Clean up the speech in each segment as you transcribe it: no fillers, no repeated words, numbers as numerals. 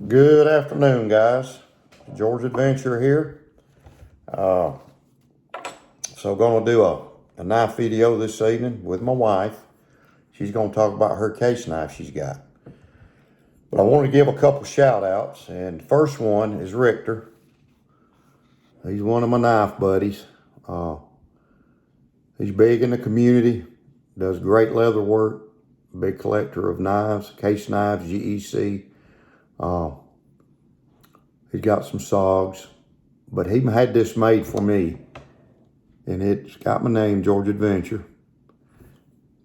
Good afternoon, guys. George Adventure here. So gonna do a knife video this evening with my wife. She's gonna talk about her case knife she's got. But I want to give a couple shout outs, and the first one is Richter. He's one of my knife buddies. He's big in the community, does great leather work, big collector of knives, case knives, GEC. He's got some SOGs, but he had this made for me, and it's got my name, George Adventure.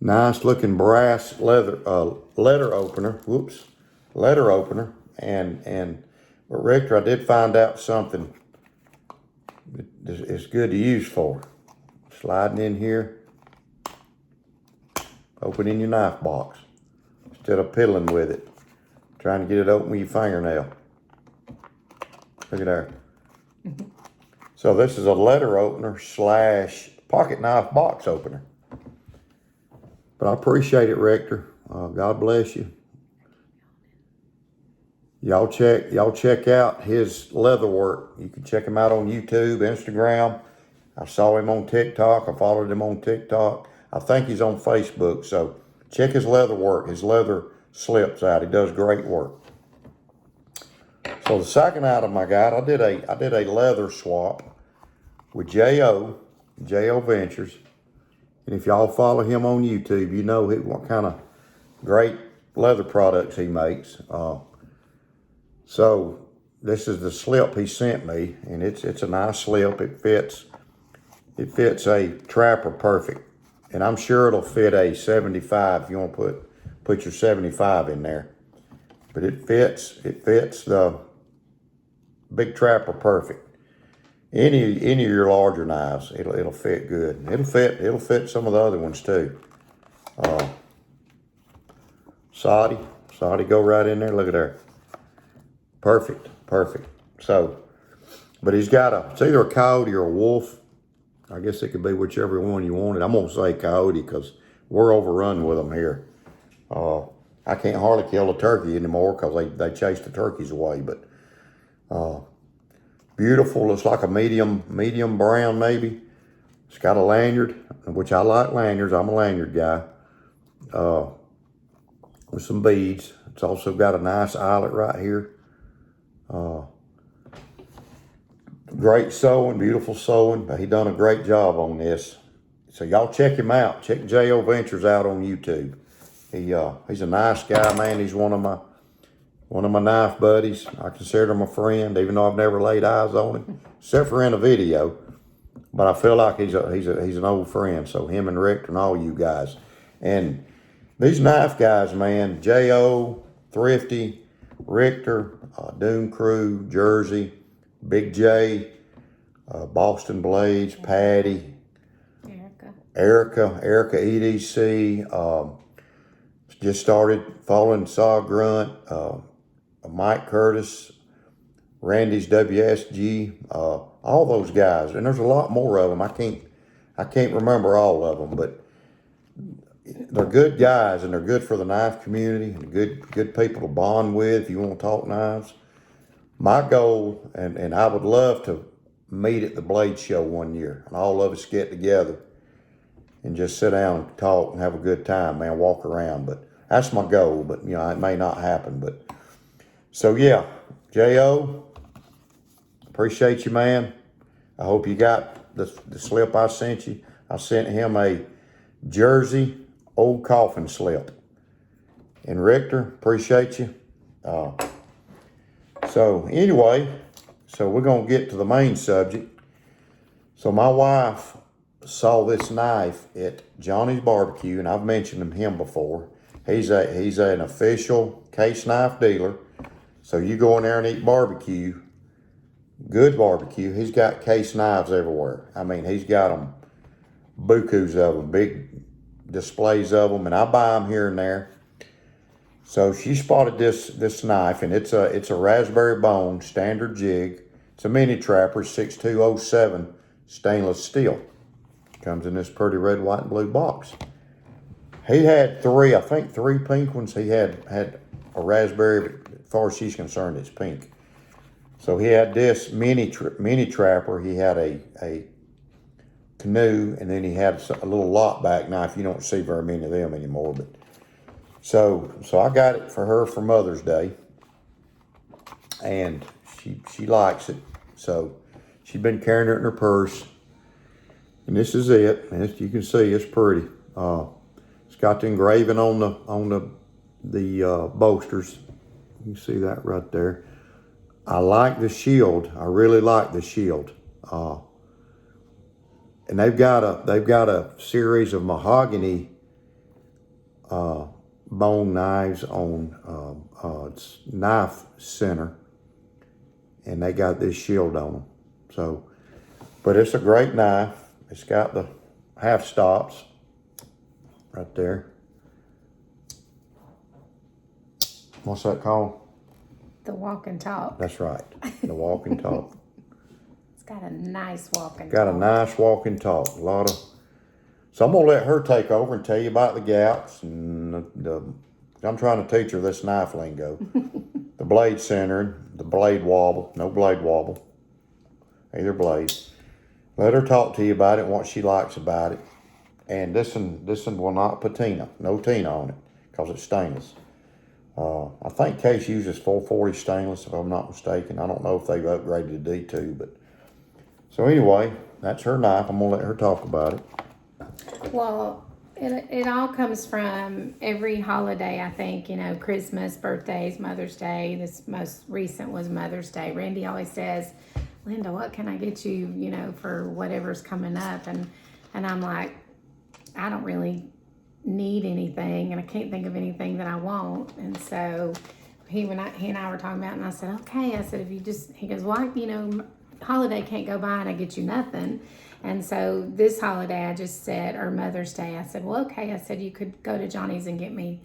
Nice looking brass leather opener. Letter opener. And but Richter, I did find out something it's good to use for. Sliding in here, opening your knife box instead of piddling with it, trying to get it open with your fingernail. Look at there. So this is a letter opener / pocket knife box opener. But I appreciate it, Richter. God bless you. Y'all check out his leather work. You can check him out on YouTube, Instagram. I saw him on TikTok. I followed him on TikTok. I think he's on Facebook. So check his leather work, his leather slips out. He does great work. So the second item I got, I did a leather swap with J.O. Ventures. And if y'all follow him on YouTube, you know what kind of great leather products he makes. So this is the slip he sent me, and it's a nice slip. It fits a Trapper perfect, and I'm sure it'll fit a 75 if you want to put your 75 in there. But it fits the big Trapper perfect. Any of your larger knives, it'll fit good. It'll fit some of the other ones too. Saudi go right in there. Look at there. Perfect. So, but he's got it's either a coyote or a wolf. I guess it could be whichever one you wanted. I'm gonna say coyote because we're overrun with them here. I can't hardly kill a turkey anymore because they chase the turkeys away. But beautiful, looks like a medium brown maybe. It's got a lanyard, which I like lanyards. I'm a lanyard guy. With some beads. It's also got a nice eyelet right here. Great sewing, beautiful sewing. He done a great job on this. So y'all check him out. Check J.O. Ventures out on YouTube. He's a nice guy, man. He's one of my knife buddies. I consider him a friend, even though I've never laid eyes on him, except for in a video. But I feel like he's an old friend. So him and Richter and all you guys. And these knife guys, man, J.O., Thrifty, Richter, Doom Crew, Jersey, Big J, Boston Blades, Patty, Erica EDC, just started following Saw Grunt, Mike Curtis, Randy's WSG, all those guys, and there's a lot more of them. I can't remember all of them, but they're good guys, and they're good for the knife community, and good people to bond with if you want to talk knives. My goal, and I would love to meet at the Blade Show one year, and all of us get together and just sit down and talk and have a good time, man, walk around. But that's my goal, but it may not happen. But so yeah, J.O., appreciate you, man. I hope you got the slip I sent you. I sent him a Jersey old coffin slip. And Richter, appreciate you. So anyway, we're going to get to the main subject. So my wife saw this knife at Johnny's Barbecue, and I've mentioned him before. He's an official case knife dealer. So you go in there and eat barbecue, good barbecue. He's got case knives everywhere. I mean, he's got them, bukus of them, big displays of them, and I buy them here and there. So she spotted this knife, and it's a raspberry bone standard jig. It's a mini Trapper 6207 stainless steel. Comes in this pretty red, white, and blue box. He had three pink ones. He had a raspberry far as she's concerned, it's pink. So he had this mini trapper. He had a canoe, and then he had a little lock back knife. You don't see very many of them anymore, but so I got it for her for Mother's Day, and she likes it. So she's been carrying it in her purse, and this is it. And you can see it's pretty. It's got the engraving on the bolsters. You can see that right there. I like the shield. I really like the shield. And they've got a series of mahogany bone knives on it's knife center, and they got this shield on them. So, but it's a great knife. It's got the half stops right there. What's that called? The walk and talk. That's right. The walk and talk. It's got a nice walk and talk. Got a nice walk and talk. So I'm gonna let her take over and tell you about the gaps and I'm trying to teach her this knife lingo. The blade centering, the blade wobble, no blade wobble, either blade. Let her talk to you about it and what she likes about it. And this one will not patina, no tina on it, because it's stainless. I think Case uses 440 stainless, if I'm not mistaken. I don't know if they've upgraded to D2, but so anyway, that's her knife. I'm gonna let her talk about it. Well, it all comes from every holiday, I think, Christmas, birthdays, Mother's Day. This most recent was Mother's Day. Randy always says, Linda, what can I get you, for whatever's coming up? And I'm like, I don't really need anything, and I can't think of anything that I want. And so he and I were talking about it, and I said, okay. I said, he goes, well, holiday can't go by and I get you nothing. And so this holiday I just said, or Mother's Day, I said, well, okay. I said, you could go to Johnny's and get me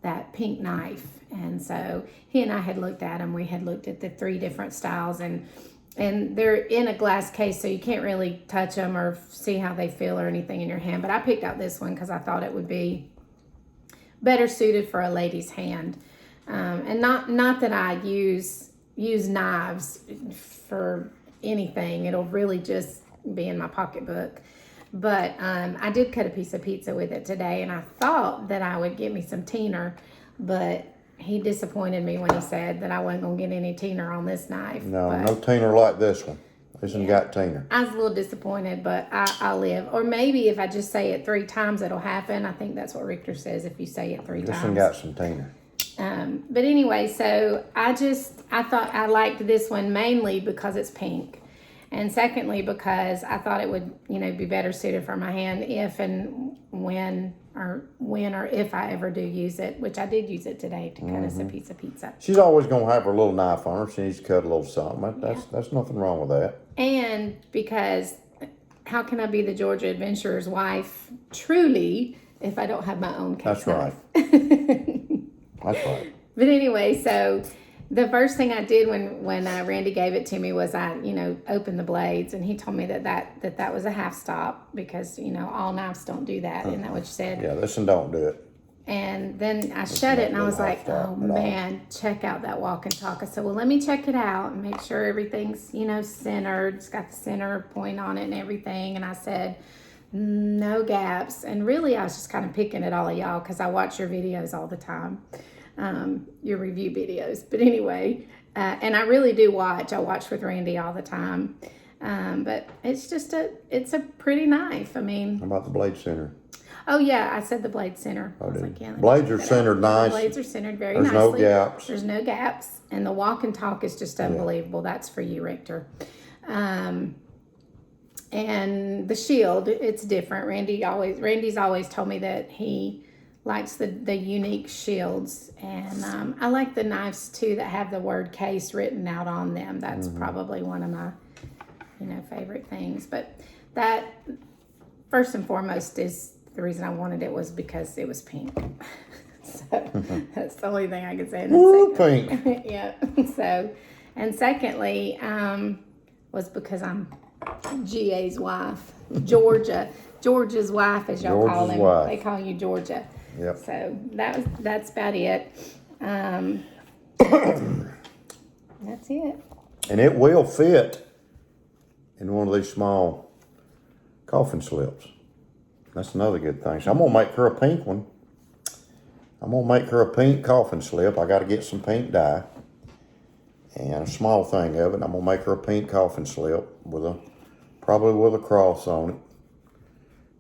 that pink knife. And so he and I had looked at them. We had looked at the 3 different styles, and they're in a glass case, so you can't really touch them or see how they feel or anything in your hand. But I picked out this one because I thought it would be better suited for a lady's hand. And not that I use knives for anything. It'll really just be in my pocketbook. But I did cut a piece of pizza with it today, and I thought that I would get me some tiner, but he disappointed me when he said that I wasn't going to get any tiner on this knife. No tiner like this one. This one got tiner. I was a little disappointed, but I'll live. Or maybe if I just say it 3 times, it'll happen. I think that's what Richter says, if you say it 3 times. This one got some tiner. But anyway, so I thought I liked this one mainly because it's pink. And secondly, because I thought it would, be better suited for my hand if and when or if I ever do use it, which I did use it today to cut us a piece of pizza. She's always going to have her little knife on her. She needs to cut a little something. That's nothing wrong with that. And because how can I be the Georgia Adventurer's wife truly if I don't have my own case knife? That's right. That's right. But anyway, so the first thing I did when Randy gave it to me was I, opened the blades, and he told me that was a half stop because, all knives don't do that. Isn't that what you said? Yeah, this one don't do it. And then I shut it, and I was like, oh, man, check out that walk and talk. I said, well, let me check it out and make sure everything's, centered. It's got the center point on it and everything. And I said, no gaps. And really, I was just kind of picking at all of y'all because I watch your videos all the time. Your review videos. But anyway, and I really do watch. I watch with Randy all the time. But it's a pretty knife. I mean. How about the blade center? Oh, yeah. I said the blade center. I was like, yeah, blades are centered nice. The blades are centered very nicely. There's no gaps. There's no gaps. And the walk and talk is just unbelievable. Yeah. That's for you, Richter. And the shield, it's different. Randy's always told me that he likes the unique shields, and I like the knives too that have the word case written out on them. That's probably one of my favorite things. But that first and foremost is the reason I wanted it was because it was pink. So that's the only thing I can say. Ooh, pink. Yeah. So, and secondly was because I'm GA's wife, Georgia's wife, as y'all call him. They call you Georgia. Yep. So that's about it. That's it. And it will fit in one of these small coffin slips. That's another good thing. So I'm gonna make her a pink one. I'm gonna make her a pink coffin slip. I gotta get some pink dye and a small thing of it. I'm gonna make her a pink coffin slip probably with a cross on it.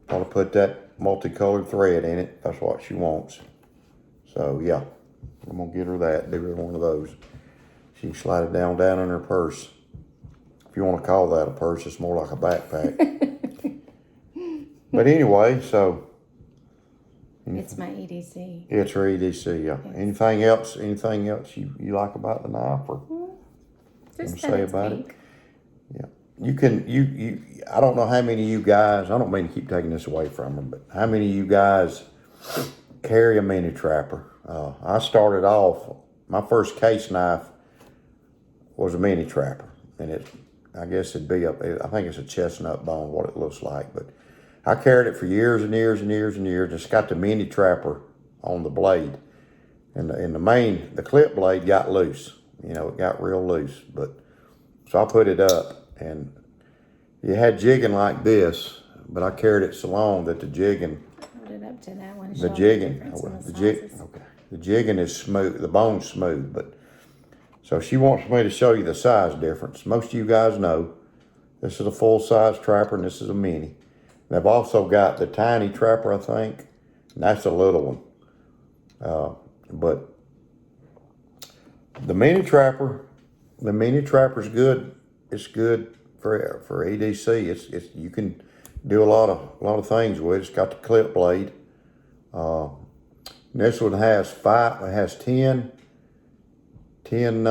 Probably put that multicolored thread in it. That's what she wants. So yeah, I'm gonna get her that. Do her one of those. She can slide it down in her purse. If you want to call that a purse, it's more like a backpack. But anyway, so. It's my EDC. It's her EDC, yeah. Yes. Anything else you like about the knife or just say about pink. It? Yeah. I don't know how many of you guys, I don't mean to keep taking this away from her, but how many of you guys carry a mini trapper? I started off, my first case knife was a mini trapper. And I guess I think it's a chestnut bone, what it looks like, but I carried it for years and years and years and years. It's got the mini trapper on the blade. And the clip blade got loose. You know, it got real loose. So I put it up and you had jigging like this, but I carried it so long that the jigging. Hold it up to that one. The jigging is smooth, the bone's smooth, so she wants me to show you the size difference. Most of you guys know this is a full size trapper and this is a mini. They've also got the tiny trapper, I think, and that's a little one. But the mini trapper's good. It's good for EDC. You can do a lot of things with it. It's got the clip blade. This one has 10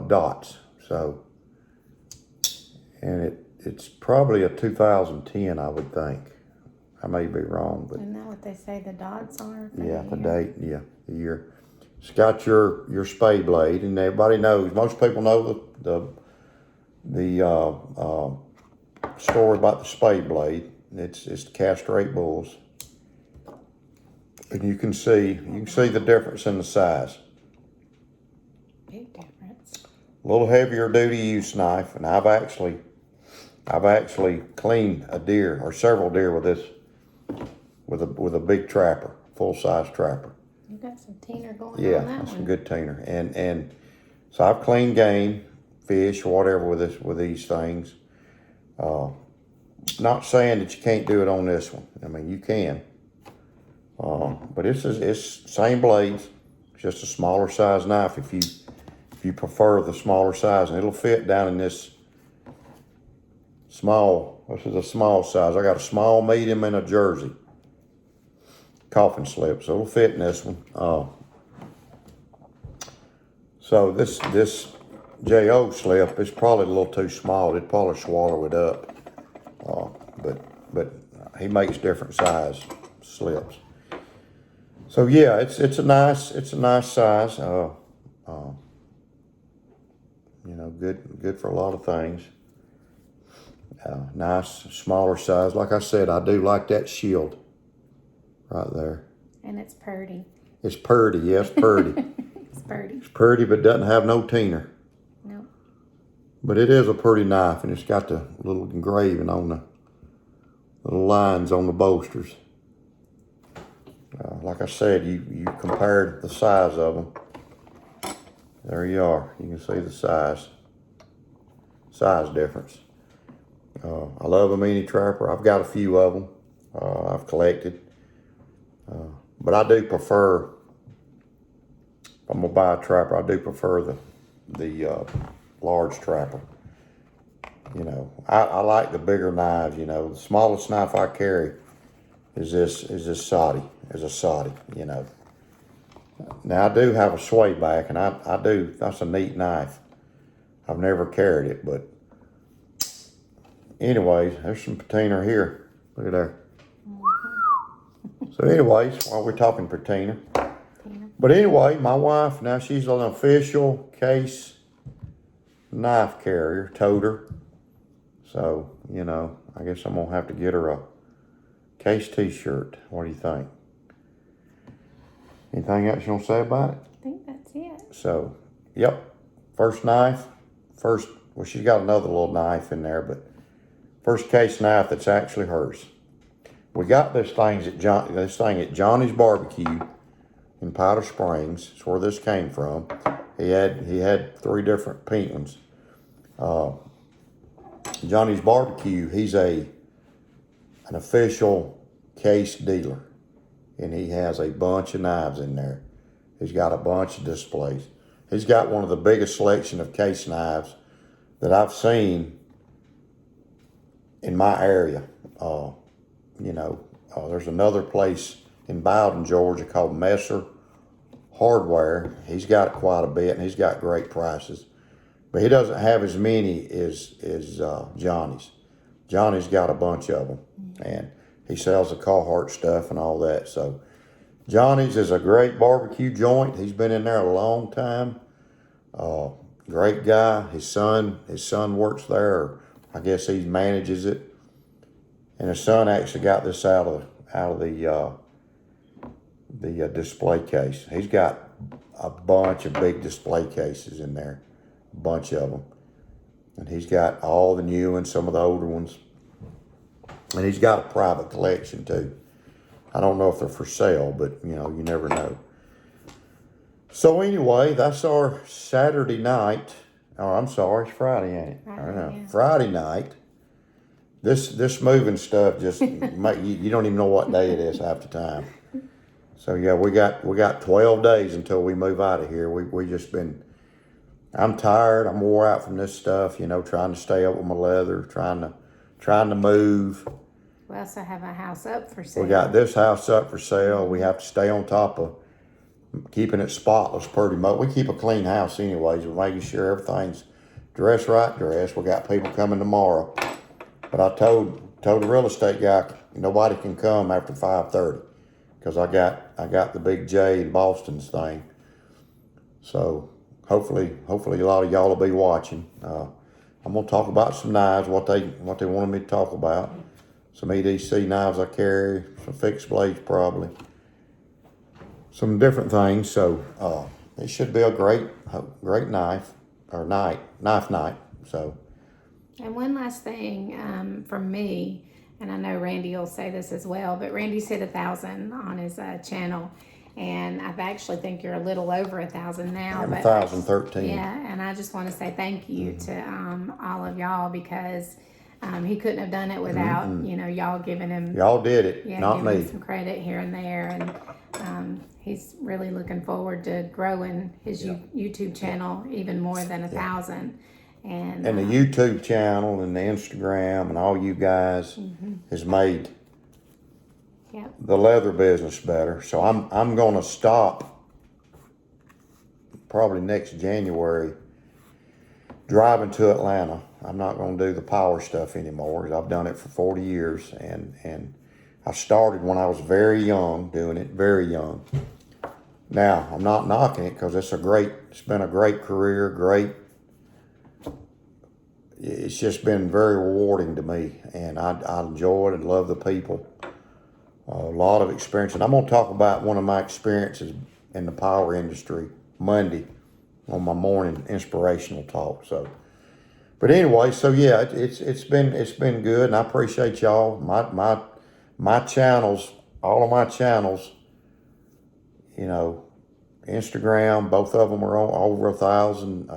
dots. So, and it's probably a 2010, I would think. I may be wrong, but isn't that what they say the dots are? Yeah, the date, yeah, the year. It's got your spade blade, and everybody knows. Most people know the story about the spade blade. It's to castrate bulls, and you can see the difference in the size. Big difference. A little heavier duty use knife, and I've actually cleaned a deer or several deer with this, with a big trapper, full size trapper. You got some tiner going on Yeah, that that's one. some good tiner, and so I've cleaned game, fish, or whatever with these things. Not saying that you can't do it on this one. I mean, you can, but it's same blades, just a smaller size knife. If you prefer the smaller size, and it'll fit down in this small. This is a small size. I got a small, medium, and a jersey coffin slip, so it'll fit in this one. So this JO slip is probably a little too small. It'd probably swallow it up. But he makes different size slips. So yeah, it's a nice size. Good for a lot of things. Nice smaller size. Like I said, I do like that shield right there. And it's purty. It's purty, yes, purty. It's purty. It's purty, but doesn't have no tiner. No. But it is a pretty knife, and it's got the little engraving on the little lines on the bolsters. Like I said, you compared the size of them. There you are. You can see the size difference. I love a mini trapper. I've got a few of them. I've collected. But I do prefer, if I'm gonna buy a trapper, I do prefer the large trapper. You know, I like the bigger knives. You know, the smallest knife I carry is this Saudi, you know. Now I do have a sway back, and that's a neat knife. I've never carried it, but anyways, there's some patina here. Look at there. So anyways, while we're talking patina. But anyway, my wife, now she's an official case knife carrier, toter. So, you know, I guess I'm gonna have to get her a case t-shirt. What do you think? Anything else you want to say about it? I think that's it. So, yep. First knife. Well, she's got another little knife in there, but first case knife that's actually hers. We got this thing at Johnny's Barbecue in Powder Springs. That's where this came from. He had 3 different pink ones. Johnny's Barbecue, he's an official case dealer, and he has a bunch of knives in there. He's got a bunch of displays. He's got one of the biggest selection of case knives that I've seen in my area. There's another place in Bowden, Georgia called Messer Hardware. He's got quite a bit, and he's got great prices. But he doesn't have as many as Johnny's. Johnny's got a bunch of them, and he sells the Carhartt stuff and all that. So Johnny's is a great barbecue joint. He's been in there a long time. Great guy. His son works there. Or I guess he manages it. And his son actually got this out of the display case. He's got a bunch of big display cases in there, a bunch of them. And he's got all the new ones, some of the older ones. And he's got a private collection too. I don't know if they're for sale, but you never know. So anyway, that's our Saturday night. Oh, I'm sorry, it's Friday, ain't it? I don't know. Yeah. Friday night. This moving stuff just you don't even know what day it is half the time. So yeah, we got 12 days until we move out of here. We just been. I'm tired. I'm wore out from this stuff. Trying to stay up with my leather, trying to move. We also have a house up for sale. We got this house up for sale. We have to stay on top of keeping it spotless pretty much. We keep a clean house anyways. We're making sure everything's dressed. We got people coming tomorrow. But I told the real estate guy nobody can come after 5:30 because I got the big J in Boston's thing. So hopefully a lot of y'all will be watching. I'm gonna talk about some knives, what they wanted me to talk about. Some EDC knives I carry, some fixed blades probably, some different things. So it should be a great knife night. So. And one last thing from me, and I know Randy will say this as well, but Randy's hit 1,000 on his channel, and I actually think you're a little over 1,000 now. I'm 1,013. Yeah, and I just want to say thank you to all of y'all because he couldn't have done it without y'all giving him. Y'all did it, not me. Him some credit here and there, and he's really looking forward to growing his YouTube channel even more than 1,000. And the YouTube channel and the Instagram and all you guys has made the leather business better. So I'm gonna stop probably next January driving to Atlanta. I'm not gonna do the power stuff anymore because I've done it for 40 years and I started when I was very young, doing it very young. Now I'm not knocking it because it's been a great career, it's just been very rewarding to me, and I enjoy it and love the people. A lot of experience, and I'm going to talk about one of my experiences in the power industry Monday on my morning inspirational talk. So, but anyway, so yeah, it's been good, and I appreciate y'all. My channels, all of my channels, Instagram, both of them are on over 1,000.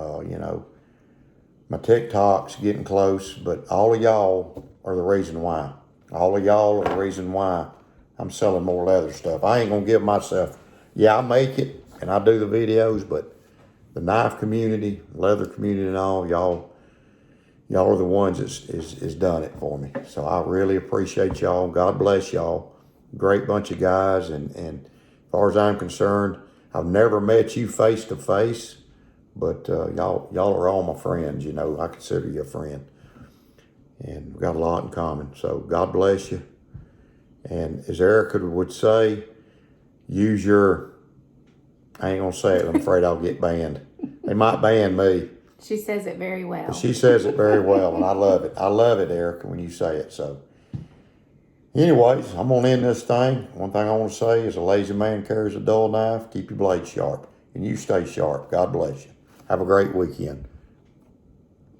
My TikTok's getting close, but all of y'all are the reason why. All of y'all are the reason why I'm selling more leather stuff. I ain't gonna give myself, I make it and I do the videos, but the knife community, leather community and all, y'all are the ones that's done it for me. So I really appreciate y'all. God bless y'all. Great bunch of guys, and as far as I'm concerned, I've never met you face to face. But y'all are all my friends, I consider you a friend. And we've got a lot in common. So God bless you. And as Erica would say, use your, I ain't going to say it, I'm afraid I'll get banned. They might ban me. She says it very well. But she says it very well, and I love it. I love it, Erica, when you say it. So anyways, I'm going to end this thing. One thing I want to say is a lazy man carries a dull knife. Keep your blade sharp. and you stay sharp. God bless you. Have a great weekend.